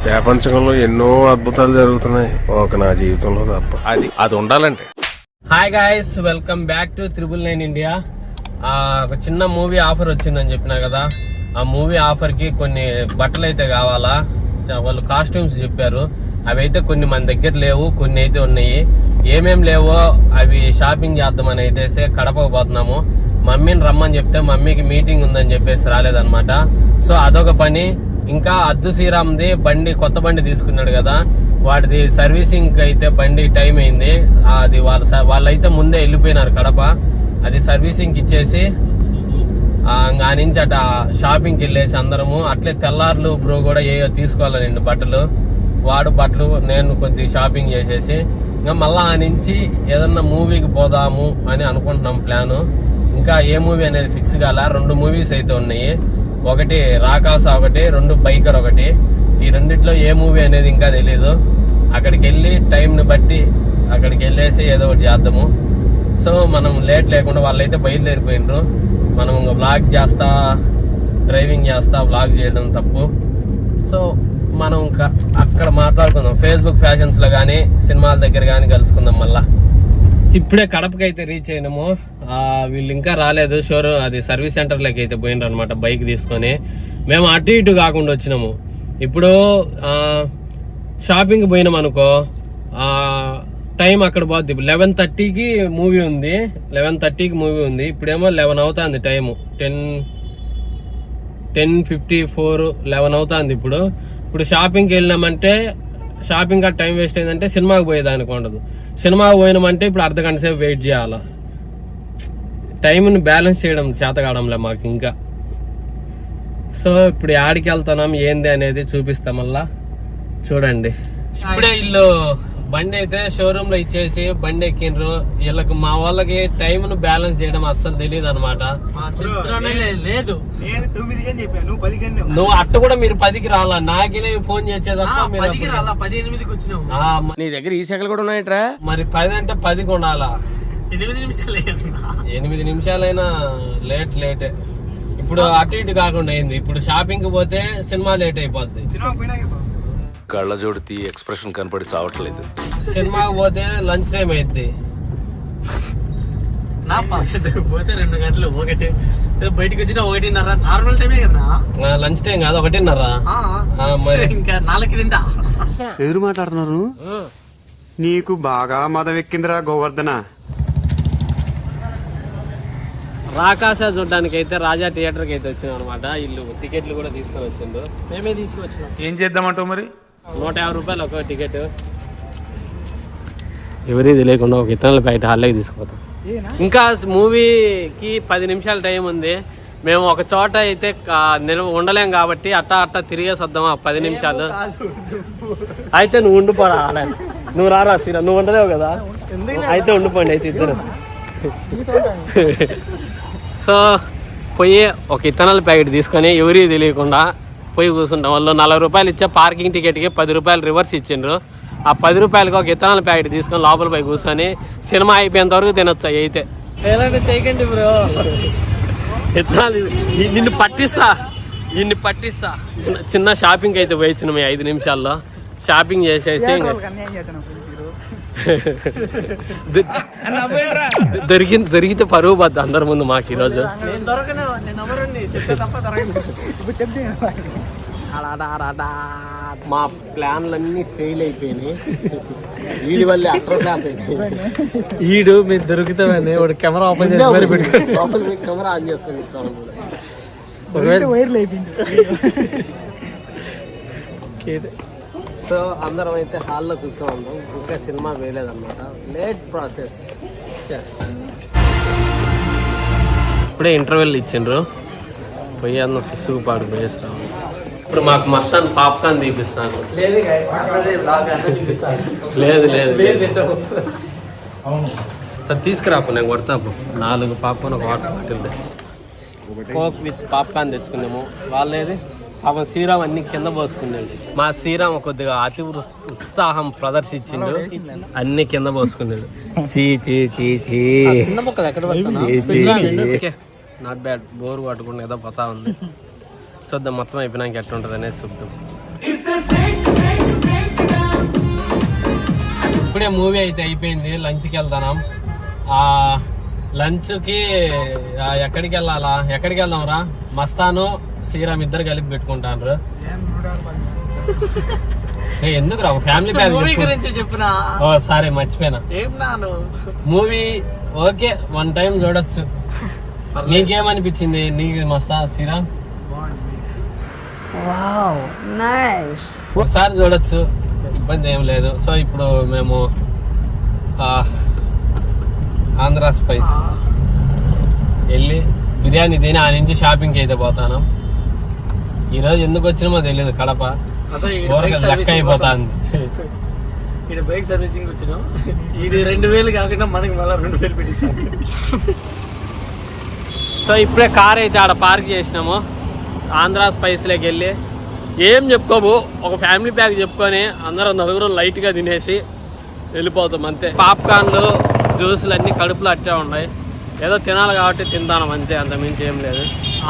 ప్రపంచంలో ఎన్నో అద్భుతాలు జరుగుతున్నాయి, ఒక నా జీవితంలో తప్ప. అది ఉండాలంటే. Hi guys, welcome back to 999 India. ఒక చిన్న మూవీ ఆఫర్ వచ్చిందని చెప్పినా కదా, ఆ మూవీ ఆఫర్ కి కొన్ని బట్టలు అయితే కావాలా. వాళ్ళు కాస్ట్యూమ్స్ చెప్పారు, అవి అయితే కొన్ని మన దగ్గర లేవు, కొన్ని అయితే ఉన్నాయి. ఏమేం లేవో అవి షాపింగ్ చేద్దామని అయితే కడపకు పోతున్నాము. మమ్మీని రమ్మని చెప్తే మమ్మీకి మీటింగ్ ఉందని చెప్పేసి రాలేదన్నమాట. సో అదొక పని. ఇంకా అద్దు శ్రీరామ్ది బండి, కొత్త బండి తీసుకున్నాడు కదా, వాటిది సర్వీసింగ్ అయితే బండి టైం అయింది. అది వాళ్ళైతే ముందే వెళ్ళిపోయినారు కడప. అది సర్వీసింగ్ ఇచ్చేసి ఆ నుంచి అట షాపింగ్కి వెళ్ళేసి అందరము అట్లే తెల్లార్లు బ్రో కూడా ఏయో తీసుకోవాలండి బట్టలు. వాడు బట్టలు, నేను కొద్దిగా షాపింగ్ చేసేసి ఇంకా మళ్ళా ఆ నుంచి ఏదన్నా మూవీకి పోదాము అని అనుకుంటున్నాం ప్లాను. ఇంకా ఏ మూవీ అనేది ఫిక్స్ కాల. 2 మూవీస్ అయితే ఉన్నాయి, ఒకటి రాకాస, ఒకటి 2 బైకర్ ఒకటి. ఈ రెండిట్లో ఏ మూవీ అనేది ఇంకా తెలీదు. అక్కడికి వెళ్ళి టైంని బట్టి అక్కడికి వెళ్ళేసి ఏదో ఒకటి చేద్దాము. సో మనం లేట్ లేకుండా, వాళ్ళైతే బయలుదేరిపోయినరు. మనం ఇంకా వ్లాగ్ చేస్తా, డ్రైవింగ్ చేస్తా వ్లాగ్ చేయడం తప్పు. సో మనం ఇంకా అక్కడ మాట్లాడుకుందాం, ఫేస్బుక్ ఫ్యాషన్స్లో కానీ సినిమాల దగ్గర కానీ కలుసుకుందాం. మళ్ళా ఇప్పుడే కడపకి అయితే రీచ్ అయినాము. వీళ్ళు ఇంకా రాలేదు. షోరూమ్ అది సర్వీస్ సెంటర్లోకి అయితే పోయినారు అనమాట బైక్ తీసుకొని. మేము అటు ఇటు కాకుండా వచ్చినాము. ఇప్పుడు షాపింగ్కి పోయినాం అనుకో, టైం అక్కడ పోద్ది. 11:30కి మూవీ ఉంది, 11:30కి మూవీ ఉంది. ఇప్పుడేమో 11 అవుతుంది టైము. 10:54 11 అవుతుంది. ఇప్పుడు షాపింగ్కి వెళ్ళినామంటే, షాపింగ్ ఆ టైం వేస్ట్ అయిందంటే సినిమాకి పోయేదానికి ఉండదు. సినిమాకి పోయినామంటే ఇప్పుడు అర్ధగంట సేపు వెయిట్ చేయాలా. టైంని బ్యాలెన్స్ చేయడం చేత కావడంలే మాకు ఇంకా. సో ఇప్పుడు యాడికి వెళ్తున్నాం ఏంది అనేది చూపిస్తాం, మళ్ళా చూడండి. ఇప్పుడే వీళ్ళు బండి అయితే షోరూమ్ లో ఇచ్చేసి బండి ఎక్కిండ్రు. వీళ్ళకి, మా వాళ్ళకి టైం ను బ్యాలెన్స్ చేయడం అస్సలు తెలియదు అనమాట. లేదు, నువ్వు అట్ట కూడా మీరు 10కి రాలా, నాకే ఫోన్ చేసేదప్ప. మీరు 10:08కి వచ్చినావు. నీ దగ్గర ఈ సెకలు కూడా ఉన్నాయట్రా. మరి 10 అంటే 10కి ఉండాలా. 8 నిమిషాలైనా లేటే. ఇప్పుడు అటు ఇటు కాకుండా అయింది. ఇప్పుడు షాపింగ్ కి పోతే సినిమా లేట్ అయిపోద్ది. కళ్ళ జోడితి ఎక్స్ప్రెషన్ కనపడి చావట్లేదు. సినిమాకి పోతే లంచ్ టైం అయింది. పోతే 2 గంటలు, ఒకటి బయటకు వచ్చిన 1:30 నార్మల్ టైమే కదా. లంచ్ టైం కాదు, 1:30. మరి ఇంకా 4 తింటా. ఎదురు మాట్లాడుతున్నారు. నీకు బాగా మదం ఎక్కిందిరా గోవర్ధన. రాకాశ చూడడానికి అయితే రాజా థియేటర్కి అయితే వచ్చినాం అనమాట. వీళ్ళు టికెట్లు కూడా తీసుకొని వచ్చిండ్రు, మేమే తీసుకొచ్చినాం. ఏం చేద్దామంటావు మరి? 150 రూపాయలు ఒక టికెట్. ఎవరి తెలియకుండా ఒక ఇతరుల బయట హాల్లోకి తీసుకుపోతాం. ఇంకా మూవీకి 10 నిమిషాల టైం ఉంది. మేము ఒక చోట అయితే ఉండలేం కాబట్టి అట్టా తిరిగేసి వద్దాం. 10 నిమిషాలు అయితే నువ్వు ఉండిపోరా. నువ్వు రారా శ్రీరా, నువ్వు ఉండలేవు కదా. అయితే ఉండిపోండి అయితే ఇద్దరు. సో పోయి ఒక ఇథనాల్ ప్యాకెట్ తీసుకొని ఎవరి తెలియకుండా పోయి కూర్చుంటాం. వాళ్ళు 40 రూపాయలు ఇచ్చే పార్కింగ్ టికెట్కి 10 రూపాయలు రివర్స్ ఇచ్చిండ్రు. ఆ 10 రూపాయలకి ఒక ఇథనాల్ ప్యాకెట్ తీసుకొని లోపల పోయి కూర్చొని సినిమా అయిపోయేంత వరకు తినొచ్చు. అయితే చేయకండి బ్రో, ఇథనాల్ నిన్ను పట్టిస్తా. చిన్న షాపింగ్ అయితే పోయించినాం 5 నిమిషాల్లో. షాపింగ్ చేసేసి దొరికితే పరువు పోద్ది అందరి ముందు మాకు ఈరోజు. మా ప్లాన్లన్నీ ఫెయిల్ అయిపోయినాయి. వీడి వల్ల అట్ర ఫ్లాప్ అయిపోయింది. ఈడు మీరు దొరుకుతామని వాడు కెమెరా ఓపెన్ చేసి పెట్టుకోండి, కెమెరా ఆన్ చేసుకొని సో అందరం అయితే హాల్లో కూర్చో ఉన్నాం. ఇంకా సినిమా వేయలేదన్నమాట, లేట్ ప్రాసెస్. ఇప్పుడే ఇంటర్వెల్ ఇచ్చిండ్రు, పోయి అన్న సుసుగు పాడు పోయేసి రావాలి. ఇప్పుడు మాకు మొత్తాన్ని పాప్కార్న్ తీపిస్తాను. లేదు సార్ తీసుకురాపు, నేను కొడతాను. 4 పాప్కార్న్, ఒక water bottle, coke with popcorn తెచ్చుకున్నాము. వాళ్ళేది పాపం శ్రీరామ్ అన్ని కింద పోసుకున్నాడు. మా శ్రీరామ్ కొద్దిగా అతి ఉత్సాహం ప్రదర్శించిండు, అన్ని కింద పోసుకున్నాడు. నాట్ బ్యాడ్, బోర్ కొట్టకుండా ఏదో పోతా ఉంది. చూద్దాం మొత్తం అయిపోయినాక ఎట్లా ఉంటుంది అనేది చూద్దాం. ఇప్పుడే మూవీ అయితే అయిపోయింది, లంచ్కి వెళ్తాం. లంచ్కి ఎక్కడికి వెళ్ళాలా, ఎక్కడికి వెళ్దాంరా? మస్తాను శ్రీరామ్ ఇద్దరు కలిపి పెట్టుకుంటాను. ఎందుకు రా ఫ్యామిలీ మూవీ గురించి చెప్పినా. ఓ సారీ మర్చిపోయినా. ఏం నాను మూవీ ఓకే, 1 టైం చూడొచ్చు. నీకేమనిపించింది? నీకు మస్తా శ్రీరామ్? ఒకసారి చూడొచ్చు, ఇబ్బంది ఏం లేదు. సో ఇప్పుడు మేము ఆంధ్ర స్పైస్ వెళ్ళి బిర్యానీ తిని ఆ నుంచి షాపింగ్కి అయితే పోతాను. ఈరోజు ఎందుకు వచ్చినామో తెలియదు, కడప లెక్క అయిపోతాంది. ఇక్కడ బైక్ సర్వీసింగ్ వచ్చినాం. ఇది 2000 కాకుండా మనకి మళ్ళీ 2000 పెట్టించాం. సో ఇప్పుడే కార్ అయితే ఆడ పార్క్ చేసినాము. ఆంధ్ర స్పైస్లోకి వెళ్ళి ఏం చెప్పుకోము, ఒక ఫ్యామిలీ ప్యాక్ చెప్పుకొని అందరం నలుగురు లైట్గా తినేసి వెళ్ళిపోతాం అంతే. పాప్కార్న్లు జ్యూసులు అన్నీ కడుపులో అట్టే ఉన్నాయి. ఏదో తినాలి కాబట్టి తింటాను అంతే, అంతమించి ఏం లేదు.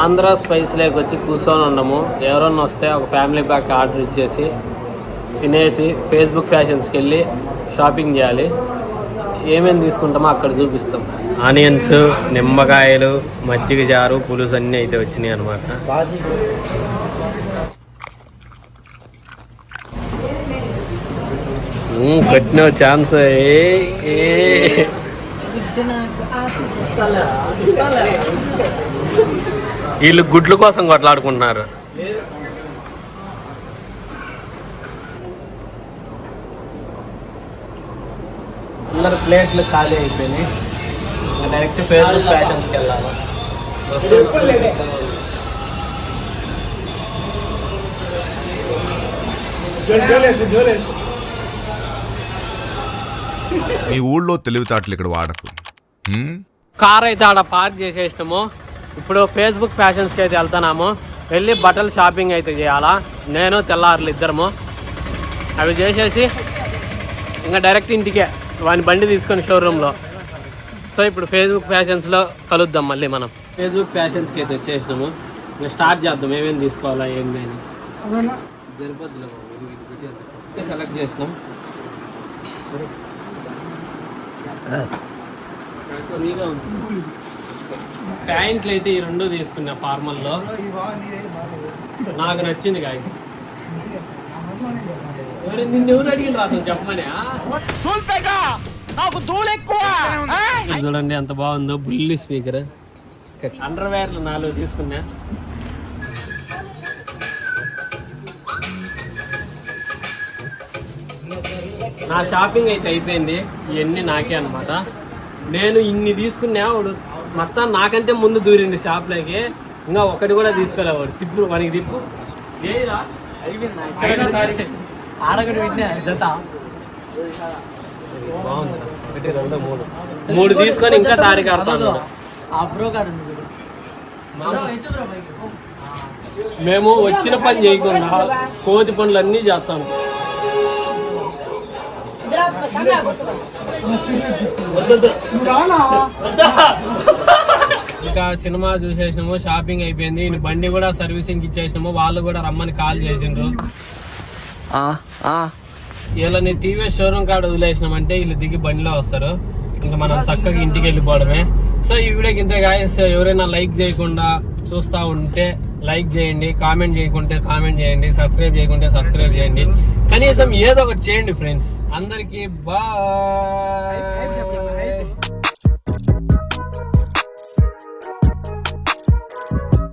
ఆంధ్ర స్పైస్లోకి వచ్చి కూర్చొని ఉన్నాము. ఎవరన్నా వస్తే ఒక ఫ్యామిలీ ప్యాక్ ఆర్డర్ ఇచ్చేసి తినేసి ఫేస్బుక్ ఫ్యాషన్స్కి వెళ్ళి షాపింగ్ చేయాలి. ఏమేమి తీసుకుంటామో అక్కడ చూపిస్తాం. ఆనియన్స్, నిమ్మకాయలు, మజ్జిగ జారు, పులుసు అన్నీ అయితే వచ్చినాయి అనమాట. కట్టిన ఛాన్స్. వీళ్ళు గుడ్ల కోసం కొట్లాడుకుంటున్నారు. అందరు ప్లేట్లు ఖాళీ అయిపోయినాయి. డైరెక్ట్ ఫేస్బుక్ ఫ్యాషన్స్కి వెళ్ళాలి. మీ ఊళ్ళో తెలివితేటలు ఇక్కడ వాడకు. కార్ అయితే ఆడ పార్క్ చేసేసినాము. ఇప్పుడు ఫేస్బుక్ ఫ్యాషన్స్కి అయితే వెళ్తున్నాము. వెళ్ళి బట్టలు షాపింగ్ అయితే చేయాలా. నేను తెల్లారులు ఇద్దరము అవి చేసేసి ఇంకా డైరెక్ట్ ఇంటికే వాని బండి తీసుకొని షోరూంలో. సో ఇప్పుడు ఫేస్బుక్ ఫ్యాషన్స్లో కలుద్దాం మళ్ళీ మనం. ఫేస్బుక్ ఫ్యాషన్స్కి అయితే వచ్చేసినాము. ఇంకా స్టార్ట్ చేద్దాం ఏమేమి తీసుకోవాలా ఏంటి అని. జరిపోద్దులే సెలెక్ట్ చేసినాం. ప్యాంట్లు అయితే ఈ 2 తీసుకున్నా ఫార్మల్లో. నాకు నచ్చింది గాయస్. నిన్నెవరు అడిగిన రాదు చెప్పమని. చూడండి ఎంత బాగుందో, బుల్లి స్పీకర్. అండర్వేర్లు 4 తీసుకున్నా. నా షాపింగ్ అయితే అయిపోయింది. ఇవన్నీ నాకే అనమాట. నేను ఇన్ని తీసుకున్నా. వాడు మస్తాన్ నాకంటే ముందు దూరిండి షాప్లోకి. ఇంకా ఒకటి కూడా తీసుకోలేవాడు. తిప్పు వానికి తిప్పు. ఏరా ఆడగడు విన్నా జత బాగుంది. 3 తీసుకొని ఇంకా తారీఖు ఆడతాను. ఆ బ్రో గారు మేము వచ్చిన పని చేయకుండా కోతి పనులు అన్నీ చేస్తాము. ఇంకా సినిమా చూసేసినాము, షాపింగ్ అయిపోయింది. ఈయన బండి కూడా సర్వీసింగ్ ఇచ్చేసినాము. వాళ్ళు కూడా రమ్మని కాల్ చేసిండ్రు. వీళ్ళని టీవీఎస్ షోరూమ్ కాడ వదిలేసినామంటే వీళ్ళు దిగి బండిలో వస్తారు. ఇంకా మనం చక్కగా ఇంటికి వెళ్ళిపోవడమే. సో ఈ వీడియోకి ఇంతే గాయస్. ఎవరైనా లైక్ చేయకుండా చూస్తూ ఉంటే లైక్ చేయండి, కామెంట్ చేయకుంటే కామెంట్ చేయండి, సబ్స్క్రైబ్ చేయకుంటే సబ్స్క్రైబ్ చేయండి. కనీసం ఏదో ఒకటి చేయండి ఫ్రెండ్స్. అందరికీ బాయ్.